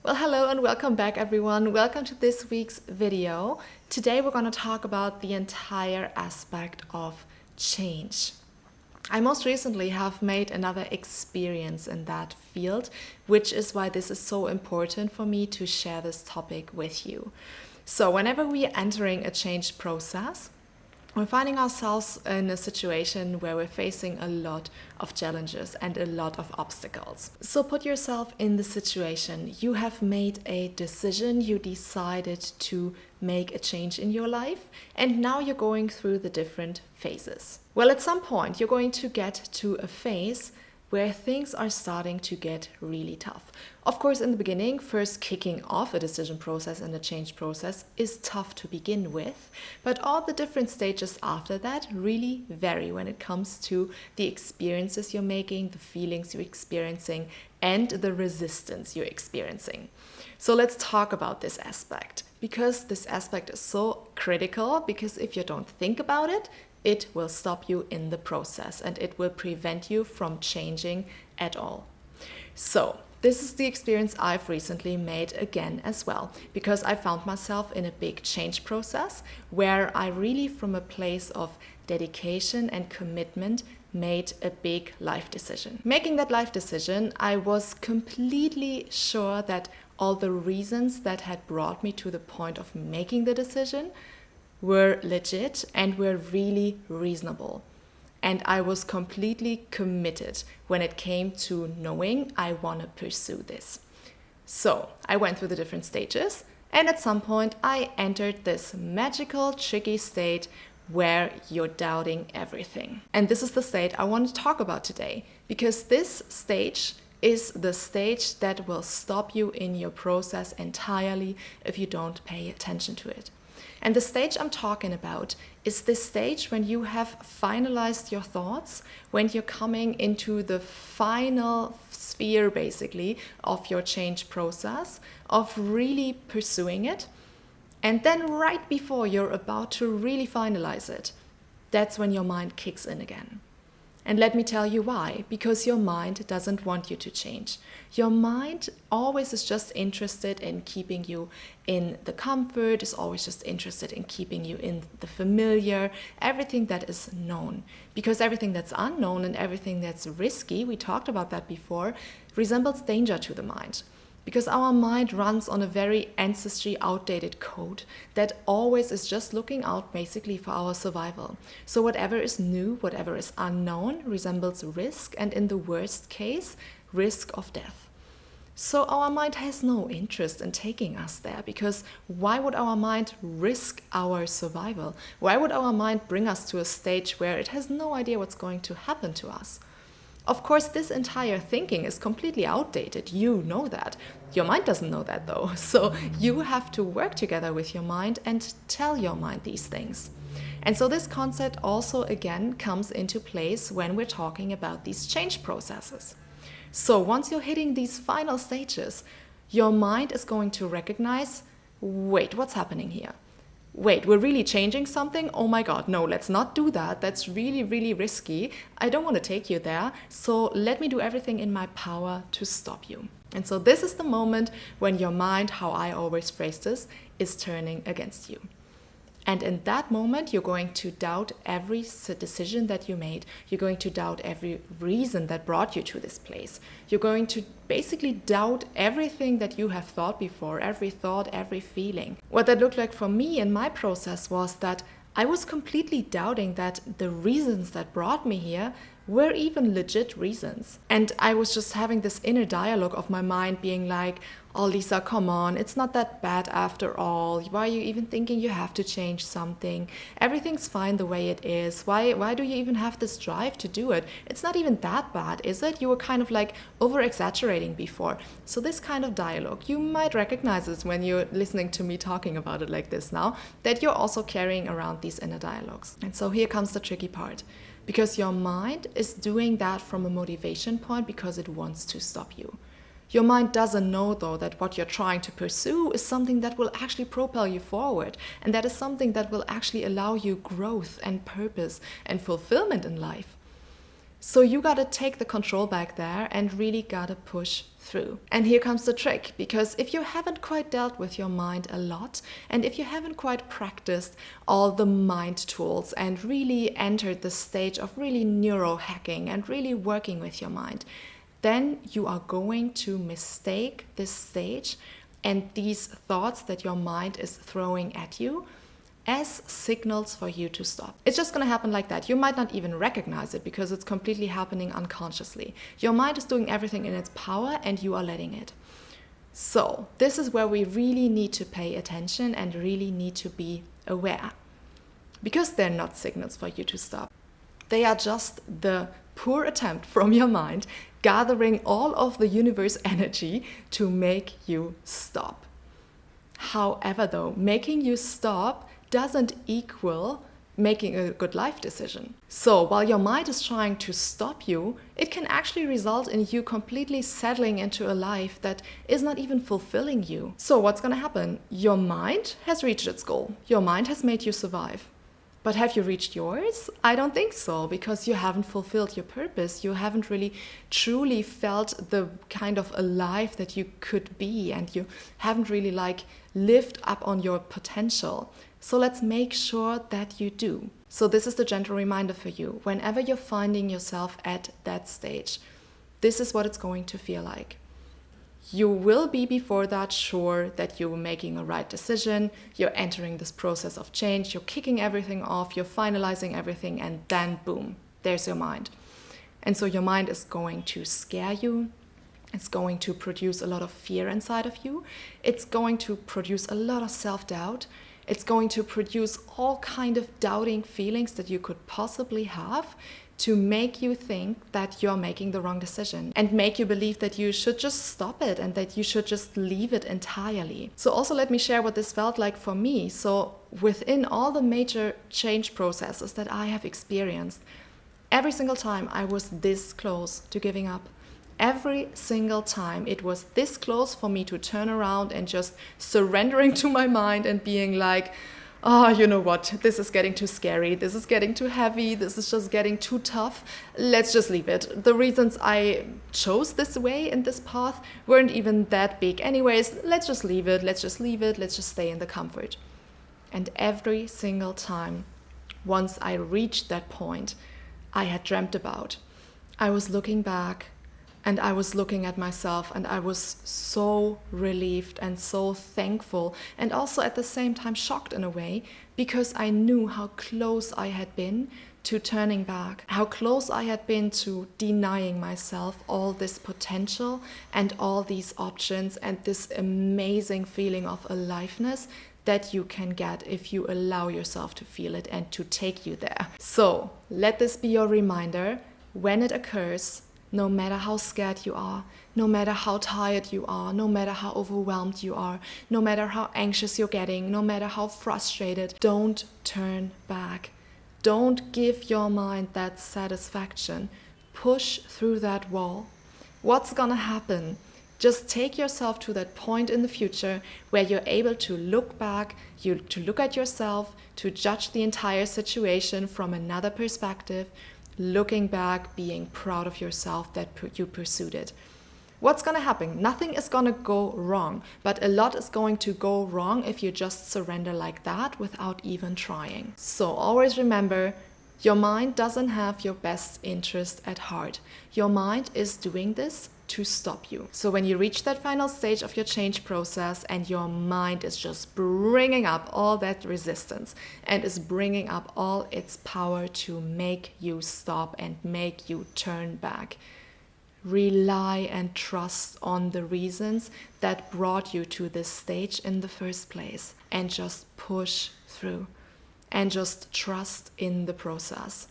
Well, hello and welcome back, everyone. Welcome to this week's video. Today we're going to talk about the entire aspect of change. I most recently have made another experience in that field, which is why this is so important for me to share this topic with you. So whenever we are entering a change process, we're finding ourselves in a situation where we're facing a lot of challenges and a lot of obstacles. So put yourself in the situation. You have made a decision, you decided to make a change in your life, and now you're going through the different phases. Well, at some point, you're going to get to a phase where things are starting to get really tough. Of course, in the beginning, first kicking off a decision process and a change process is tough to begin with, but all the different stages after that really vary when it comes to the experiences you're making, the feelings you're experiencing, and the resistance you're experiencing. So let's talk about this aspect, because this aspect is so critical, because if you don't think about it, it will stop you in the process and it will prevent you from changing at all. So this is the experience I've recently made again as well, because I found myself in a big change process where I really, from a place of dedication and commitment, made a big life decision. Making that life decision, I was completely sure that all the reasons that had brought me to the point of making the decision were legit and were really reasonable. And I was completely committed when it came to knowing I want to pursue this. So I went through the different stages, and at some point I entered this magical, tricky state where you're doubting everything. And this is the state I want to talk about today, because this stage is the stage that will stop you in your process entirely if you don't pay attention to it. And the stage I'm talking about is this stage when you have finalized your thoughts, when you're coming into the final sphere, basically, of your change process, of really pursuing it. And then right before you're about to really finalize it, that's when your mind kicks in again. And let me tell you why. Because your mind doesn't want you to change. Your mind always is just interested in keeping you in the comfort, is always just interested in keeping you in the familiar, everything that is known. Because everything that's unknown and everything that's risky, we talked about that before, resembles danger to the mind. Because our mind runs on a very ancestry outdated code that always is just looking out basically for our survival. So whatever is new, whatever is unknown resembles risk, and in the worst case, risk of death. So our mind has no interest in taking us there, because why would our mind risk our survival? Why would our mind bring us to a stage where it has no idea what's going to happen to us? Of course, this entire thinking is completely outdated. You know that. Your mind doesn't know that though. So you have to work together with your mind and tell your mind these things. And so this concept also again comes into place when we're talking about these change processes. So once you're hitting these final stages, your mind is going to recognize, wait, what's happening here? Wait, we're really changing something? Oh my God, no, let's not do that. That's really, really risky. I don't want to take you there. So let me do everything in my power to stop you. And so this is the moment when your mind, how I always phrase this, is turning against you. And in that moment, you're going to doubt every decision that you made. You're going to doubt every reason that brought you to this place. You're going to basically doubt everything that you have thought before, every thought, every feeling. What that looked like for me in my process was that I was completely doubting that the reasons that brought me here were even legit reasons. And I was just having this inner dialogue of my mind being like, oh Lisa, come on, it's not that bad after all. Why are you even thinking you have to change something? Everything's fine the way it is. Why do you even have this drive to do it? It's not even that bad, is it? You were kind of like over-exaggerating before. So this kind of dialogue, you might recognize this when you're listening to me talking about it like this now, that you're also carrying around these inner dialogues. And so here comes the tricky part. Because your mind is doing that from a motivation point because it wants to stop you. Your mind doesn't know, though, that what you're trying to pursue is something that will actually propel you forward, and that is something that will actually allow you growth and purpose and fulfillment in life. So you gotta take the control back there and really gotta push through. And here comes the trick, because if you haven't quite dealt with your mind a lot, and if you haven't quite practiced all the mind tools and really entered the stage of really neurohacking and really working with your mind, then you are going to mistake this stage and these thoughts that your mind is throwing at you as signals for you to stop. It's just going to happen like that. You might not even recognize it because it's completely happening unconsciously. Your mind is doing everything in its power and you are letting it. So this is where we really need to pay attention and really need to be aware, because they're not signals for you to stop. They are just the poor attempt from your mind gathering all of the universe energy to make you stop. However, though, making you stop doesn't equal making a good life decision. So while your mind is trying to stop you, it can actually result in you completely settling into a life that is not even fulfilling you. So what's going to happen? Your mind has reached its goal. Your mind has made you survive. But have you reached yours? I don't think so, because you haven't fulfilled your purpose. You haven't really truly felt the kind of alive that you could be, and you haven't really lived up on your potential. So let's make sure that you do. So this is the gentle reminder for you. Whenever you're finding yourself at that stage, this is what it's going to feel like. You will be before that sure that you're making a right decision, you're entering this process of change, you're kicking everything off, you're finalizing everything, and then boom, there's your mind. And so your mind is going to scare you, it's going to produce a lot of fear inside of you, it's going to produce a lot of self-doubt, it's going to produce all kind of doubting feelings that you could possibly have, to make you think that you're making the wrong decision and make you believe that you should just stop it and that you should just leave it entirely. So also let me share what this felt like for me. So within all the major change processes that I have experienced, every single time I was this close to giving up. Every single time it was this close for me to turn around and just surrendering to my mind and being like, oh, you know what, this is getting too scary, this is getting too heavy, this is just getting too tough, let's just leave it. The reasons I chose this way and this path weren't even that big anyways, let's just leave it, let's just stay in the comfort. And every single time, once I reached that point I had dreamt about, I was looking back and I was looking at myself and I was so relieved and so thankful, and also at the same time shocked in a way, because I knew how close I had been to turning back, how close I had been to denying myself all this potential and all these options and this amazing feeling of aliveness that you can get if you allow yourself to feel it and to take you there. So let this be your reminder when it occurs. No matter how scared you are, no matter how tired you are, no matter how overwhelmed you are, no matter how anxious you're getting, no matter how frustrated, don't turn back. Don't give your mind that satisfaction. Push through that wall. What's gonna happen? Just take yourself to that point in the future where you're able to look back, to look at yourself, to judge the entire situation from another perspective, looking back, being proud of yourself that you pursued it. What's going to happen? Nothing is going to go wrong, but a lot is going to go wrong if you just surrender like that without even trying. So always remember, your mind doesn't have your best interest at heart. Your mind is doing this to stop you. So when you reach that final stage of your change process and your mind is just bringing up all that resistance and is bringing up all its power to make you stop and make you turn back, rely and trust on the reasons that brought you to this stage in the first place, and just push through and just trust in the process.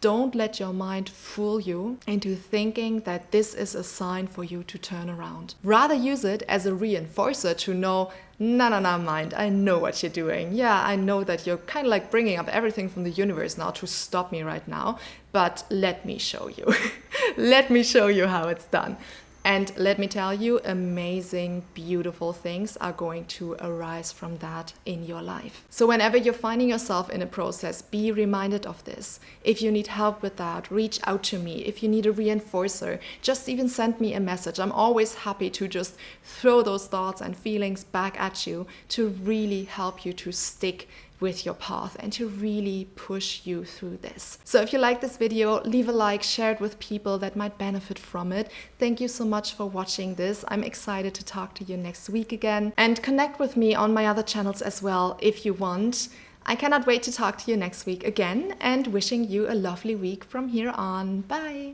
Don't let your mind fool you into thinking that this is a sign for you to turn around. Rather use it as a reinforcer to know, no, mind, I know what you're doing. Yeah, I know that you're kind of like bringing up everything from the universe now to stop me right now, but let me show you. Let me show you how it's done. And let me tell you, amazing, beautiful things are going to arise from that in your life. So whenever you're finding yourself in a process, be reminded of this. If you need help with that, reach out to me. If you need a reinforcer, just even send me a message. I'm always happy to just throw those thoughts and feelings back at you to really help you to stick with your path and to really push you through this. So if you like this video, leave a like, share it with people that might benefit from it. Thank you so much for watching this. I'm excited to talk to you next week again, and connect with me on my other channels as well if you want. I cannot wait to talk to you next week again, and wishing you a lovely week from here on. Bye!